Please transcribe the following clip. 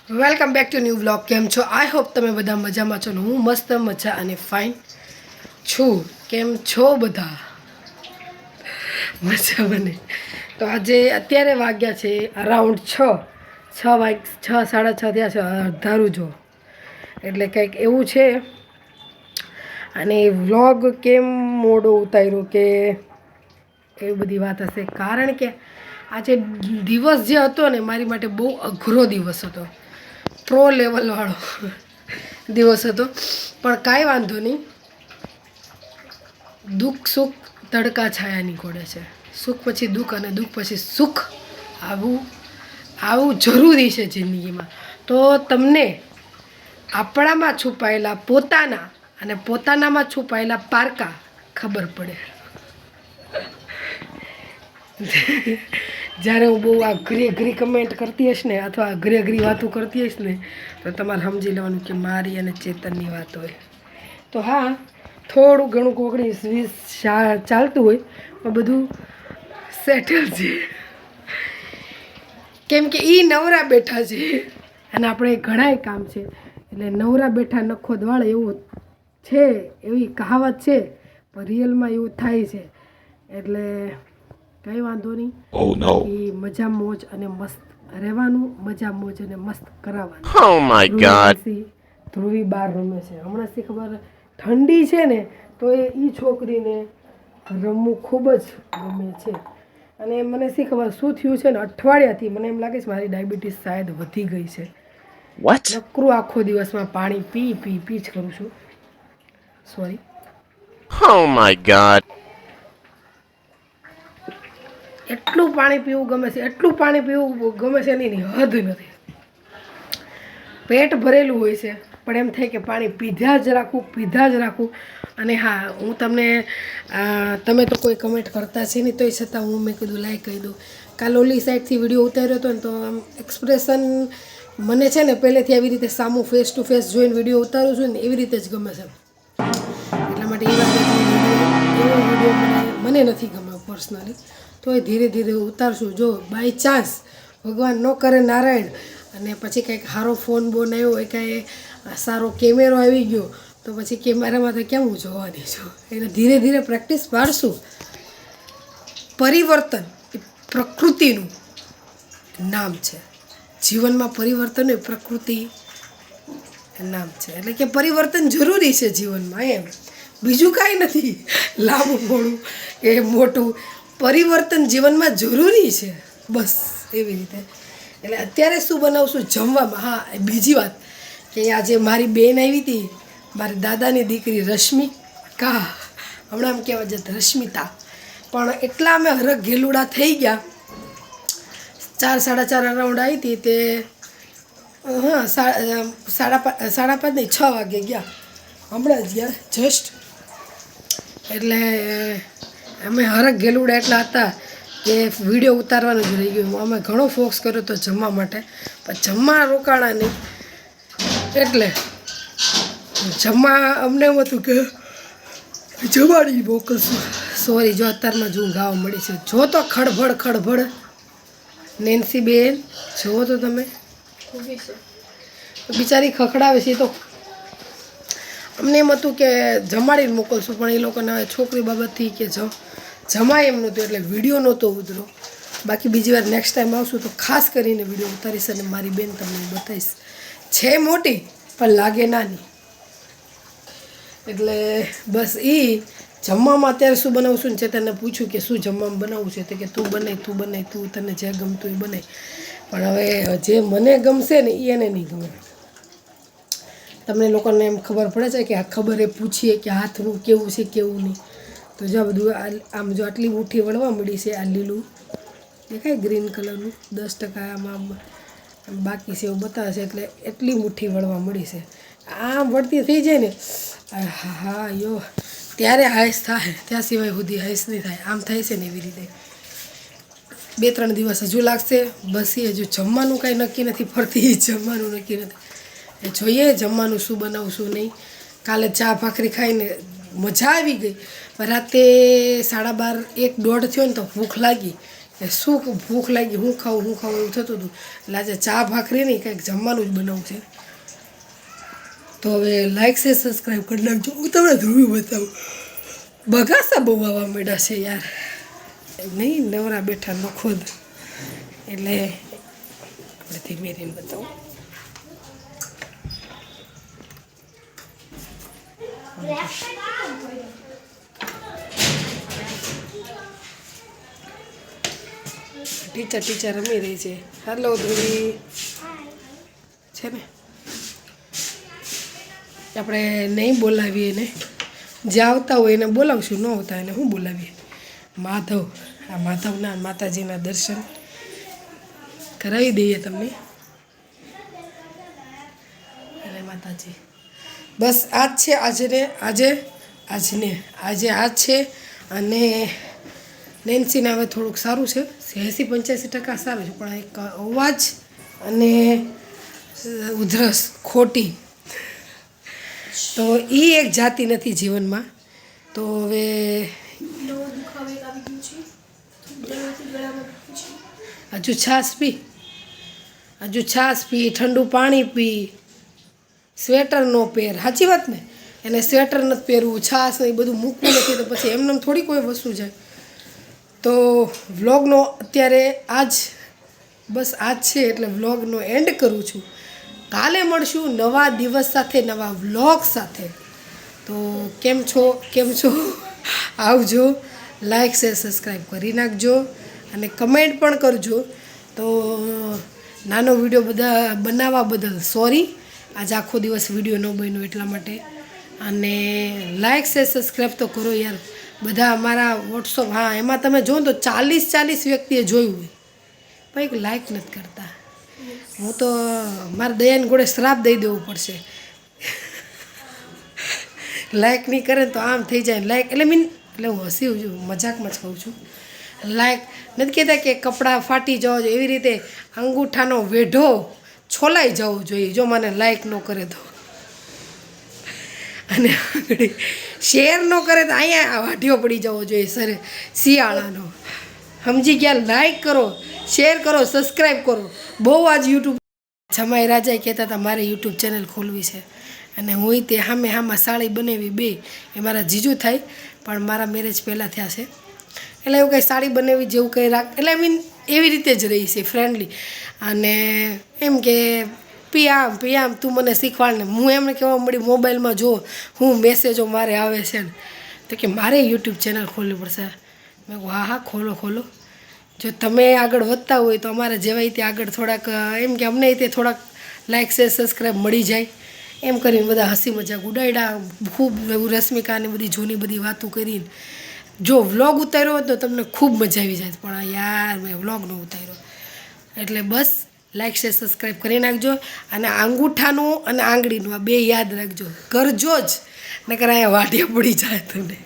Welcome back to new vlog. કેમ છો? I hope તમે બધા મજામાં છો ને હું મસ્ત મજા અને ફાઇન છું. કેમ છો બધા? મજા બને. તો આજે અત્યારે વાગ્યા છે અરાઉન્ડ 6 સાડા 6 થયા છે અધારું જો, એટલે કંઈક એવું છે. અને વ્લોગ કેમ મોડો ઉતાર્યો કે એવી બધી વાત હશે, કારણ કે આજે દિવસ જે હતો ને મારી માટે બહુ અઘરો દિવસ હતો. પ્રો લેવલવાળો દિવસ હતો, પણ કાંઈ વાંધો નહીં. દુઃખ સુખ તડકા છાયા નીકળે છે. સુખ પછી દુઃખ અને દુઃખ પછી સુખ આવું જરૂરી છે જિંદગીમાં. તો તમને આપણામાં છુપાયેલા પોતાના અને પોતાનામાં છુપાયેલા પારકા ખબર પડે. જ્યારે હું બહુ આ અઘરી કમેન્ટ કરતી હશ ને, અથવા અઘરી વાતો કરતી હશ ને, તો તમારે સમજી લેવાનું કે મારી અને ચેતનની વાત હોય. તો હા, થોડું ઘણું કોકડી 20 ચાલતું હોય પણ બધું સેટલ છે, કેમ કે એ નવરા બેઠા છે અને આપણે ઘણાય કામ છે. એટલે નવરા બેઠા નખો દ્વાળે એવું છે, એવી કહાવત છે, પણ રિયલમાં એવું થાય છે. એટલે કંઈ વાંધો નહીં. એ મજા મોજ અને મસ્ત રહેવાનું, મજા મોજ અને મસ્ત કરાવવાનું. Oh my god. ધ્રુવી બહાર રમે છે હમણાંથી. ખબર ઠંડી છે ને, તો એ છોકરીને રમવું ખૂબ જ ગમે છે. અને મને શી ખબર શું થયું છે ને, અઠવાડિયાથી મને એમ લાગે છે મારી ડાયાબિટીસ શાયદ વધી ગઈ છે. What? નકરું આખો દિવસમાં પાણી પી જ કરું છું. સોરી. Oh my god. એટલું પાણી પીવું ગમે છે, એટલું પાણી પીવું ગમે છે એની હદ નથી. પેટ ભરેલું હોય છે પણ એમ થાય કે પાણી પીધા જ રાખું. અને હા, હું તમને તમે તો કોઈ કમેન્ટ કરતા છે નહીં, તોય છતાં મેં કીધું લાઈક કહી દઉં. કાલ ઓલી સાઈડથી વિડીયો ઉતાર્યો હતો ને, તો આમ એક્સપ્રેશન મને છે ને પહેલેથી આવી રીતે સામું ફેસ ટુ ફેસ જોઈને વિડીયો ઉતારું છું ને, એવી રીતે જ ગમે છે. એટલા માટે એવો વિડીયો મને નથી ગમે પર્સનલી. તો એ ધીરે ધીરે ઉતારશું. જો બાય ચાન્સ ભગવાન ન કરે નારાયણ અને પછી કંઈક સારો ફોન બોન આવ્યો હોય, કાંઈ સારો કેમેરો આવી ગયો, તો પછી કેમેરામાં તો કેમ હું જોવાની છું. એટલે ધીરે ધીરે પ્રેક્ટિસ પાડશું. પરિવર્તન એ પ્રકૃતિનું નામ છે. જીવનમાં પરિવર્તન એ પ્રકૃતિ નામ છે. એટલે કે પરિવર્તન જરૂરી છે જીવનમાં, એમ બીજું કાંઈ નથી. લાંબુ મોડું એ મોટું પરિવર્તન જીવનમાં જરૂરી છે, બસ એવી રીતે. એટલે અત્યારે શું બનાવશું જમવામાં? હા, બીજી વાત કે આજે મારી બેન આવી હતી, મારી દાદાની દીકરી રશ્મિકા, હમણાં એમ કહેવા જતા રશ્મિતા, પણ એટલા અમે હરખ ઘેલુડા થઈ ગયા. 4 સાડા 4 અરાઉન્ડ આવી હતી તે, હા 5:30 નહીં 6 વાગે ગયા, હમણાં જ ગયા જસ્ટ. એટલે અમે હરખ ગેલુડા એટલા હતા કે વિડીયો ઉતારવાનું જ રહી ગયું. અમે ઘણો ફોકસ કર્યો હતો જમવા માટે, પણ જમવા રોકાણા નહીં. એટલે જમવા અમને એમ હતું કે જમાડી મોકલશું. સોરી, જો અત્યારમાં જો ગાવા મળી છે. જો તો ખડભડ નેન્સી બેન, જુઓ તો તમે, બિચારી ખખડાવે છે. તો અમને એમ હતું કે જમાડીને મોકલશું, પણ એ લોકોને છોકરી બાબતથી કે જમાય એમ નહોતું, એટલે વિડીયો નહોતો ઉતરો. બાકી બીજી વાર નેક્સ્ટ ટાઈમ આવશું તો ખાસ કરીને વિડીયો ઉતારીશ અને મારી બેન તમને બતાવીશ. છે મોટી પણ લાગે નાની. એટલે બસ એ જમવામાં અત્યારે શું બનાવશું ને, ચેતનને પૂછ્યું કે શું જમવામાં બનાવવું છે, તો કે તું બનાય, તું તને જે ગમતું એ બનાય. પણ હવે જે મને ગમશે ને એ એને નહીં ગમે. તમને લોકોને એમ ખબર પડે છે કે આ ખબર એ પૂછીએ કે હાથનું કેવું છે કેવું નહીં. તો જો બધું આમ જો આટલી મુઠ્ઠી વળવા મળી છે. આ લીલું દેખાય ગ્રીન કલરનું 10% આમાં બાકી છે એવું બતાવે છે, એટલે એટલી મુઠ્ઠી વળવા મળી છે. આમ વળતી થઈ જાય ને, હા યો ત્યારે હાઈસ થાય, ત્યાં સિવાય સુધી હાઈસ નહીં થાય. આમ થાય છે ને એવી રીતે 2-3 દિવસ હજુ લાગશે. બસ એ હજુ જમવાનું કાંઈ નક્કી નથી, ફરતી જમવાનું નક્કી નથી. એ જોઈએ જમવાનું શું બનાવશું નહીં. કાલે ચા ભાખરી ખાઈને મજા આવી ગઈ, પણ રાતે 12:30 1 દોઢ થયો ને તો ભૂખ લાગી. એ શું ભૂખ લાગી, હું ખાઉં એવું થતું હતું. એટલે આજે ચા ભાખરી નહીં, કંઈક જમવાનું જ બનાવવું છે. તો હવે લાઈક છે, સબસ્ક્રાઈબ કરી નાખજો. હું તમને ધ્રુવી બતાવું. બગાસા બહુ આવવા માંડ્યા છે યાર, નહીં નવરા બેઠા નખોદ. એટલે આપણે ધીમે રહીને બતાવું. ટીચર રમી રહી છે. હેલો ધ્રુવી છે ને, આપણે નહીં બોલાવીએ ને, જે આવતા હોય એને બોલાવશું, ન આવતા એને શું બોલાવીએ. માધવ, આ માધવના માતાજીના દર્શન કરાવી દઈએ તમને. અરે માતાજી, બસ આજ છે આજ છે. અને નેન્સીને હવે થોડુંક સારું છે, 80-85% સારું છે, પણ એક અવાજ અને ઉધરસ ખોટી, તો એ એક જાતિ નથી જીવનમાં. તો હવે હજુ છાશ પી, ઠંડુ પાણી પી, સ્વેટર નો પહેર. સાચી વાત ને, એને સ્વેટર નથી પહેરવું, છાશ એ બધું મૂકવું નથી, તો પછી એમને થોડી કોઈ વસ્તુ જાય. તો વ્લોગનો અત્યારે બસ આજ છે, એટલે વ્લોગનો એન્ડ કરું છું. કાલે મળશું નવા દિવસ સાથે, નવા વ્લોગ સાથે. તો કેમ છો આવજો. લાઈક શેર સબસ્ક્રાઈબ કરી નાખજો અને કમેન્ટ પણ કરજો. તો નાનો વિડીયો બધા બનાવવા બદલ સોરી, આજ આખો દિવસ વિડીયો ન બન્યો એટલા માટે. અને લાઈક શેર સબસ્ક્રાઈબ તો કરો યાર બધા. અમારા વોટ્સઅપ, હા એમાં તમે જોવો તો 40 વ્યક્તિએ જોયું હોય, પણ એક લાઈક નથી કરતા. હું તો મારા દયાને ગોળે શ્રાપ દઈ દેવું પડશે. લાઈક નહીં કરે તો આમ થઈ જાય. લાઈક એટલે હું હસી મજાકમાં જ કહું છું. લાઈક નથી કહેતા કે કપડાં ફાટી જવા જોઈએ, એવી રીતે અંગૂઠાનો વેઢો છોલાઈ જવો જોઈએ જો મને લાઈક ન કરે તો. અને શેર ન કરે તો અહીંયા વાઢીઓ પડી જવો જોઈએ સર, શિયાળાનો. સમજી ગયા? લાઈક કરો, શેર કરો, સબસ્ક્રાઈબ કરો. બહુ આજ યુટ્યુબ જમાઈ રાજાએ કહેતા હતા મારે યુટ્યુબ ચેનલ ખોલવી છે, અને હું તે હામાં સાળી બનાવી 2 એ મારા જીજુ થાય, પણ મારા મેરેજ પહેલાં થયા છે. એટલે એવું કંઈ સાડી બનાવી જેવું કંઈ એટલે એવી રીતે જ રહી છે, ફ્રેન્ડલી. અને એમ કે પિયામ તું મને શીખવાડ ને. હું એમને કહેવા મળી મોબાઈલમાં જો હું મેસેજો મારે આવે છે ને, તો કે મારે યુટ્યુબ ચેનલ ખોલવી પડશે. મેં કહું હા ખોલો. જો તમે આગળ વધતા હોય તો અમારે જેવાય તે આગળ થોડાક એમ કે અમને તે થોડાક લાઈક શેર સબસ્ક્રાઈબ મળી જાય. એમ કરીને બધા હસી મજાક ઉડાડ્યા, ખૂબ રશ્મિકાની બધી જૂની બધી વાતો કરીને. જો વ્લોગ ઉતાર્યો હોત તો તમને ખૂબ મજા આવી જાય, પણ યાર મેં વ્લોગ ન ઉતાર્યો. એટલે બસ લાઈક શેર સબસ્ક્રાઈબ કરી નાખજો. અને અંગૂઠાનું અને આંગળીનું આ 2 યાદ રાખજો, કરજો જ, નકર અહીંયા વાઢિયા પડી જાય તમને.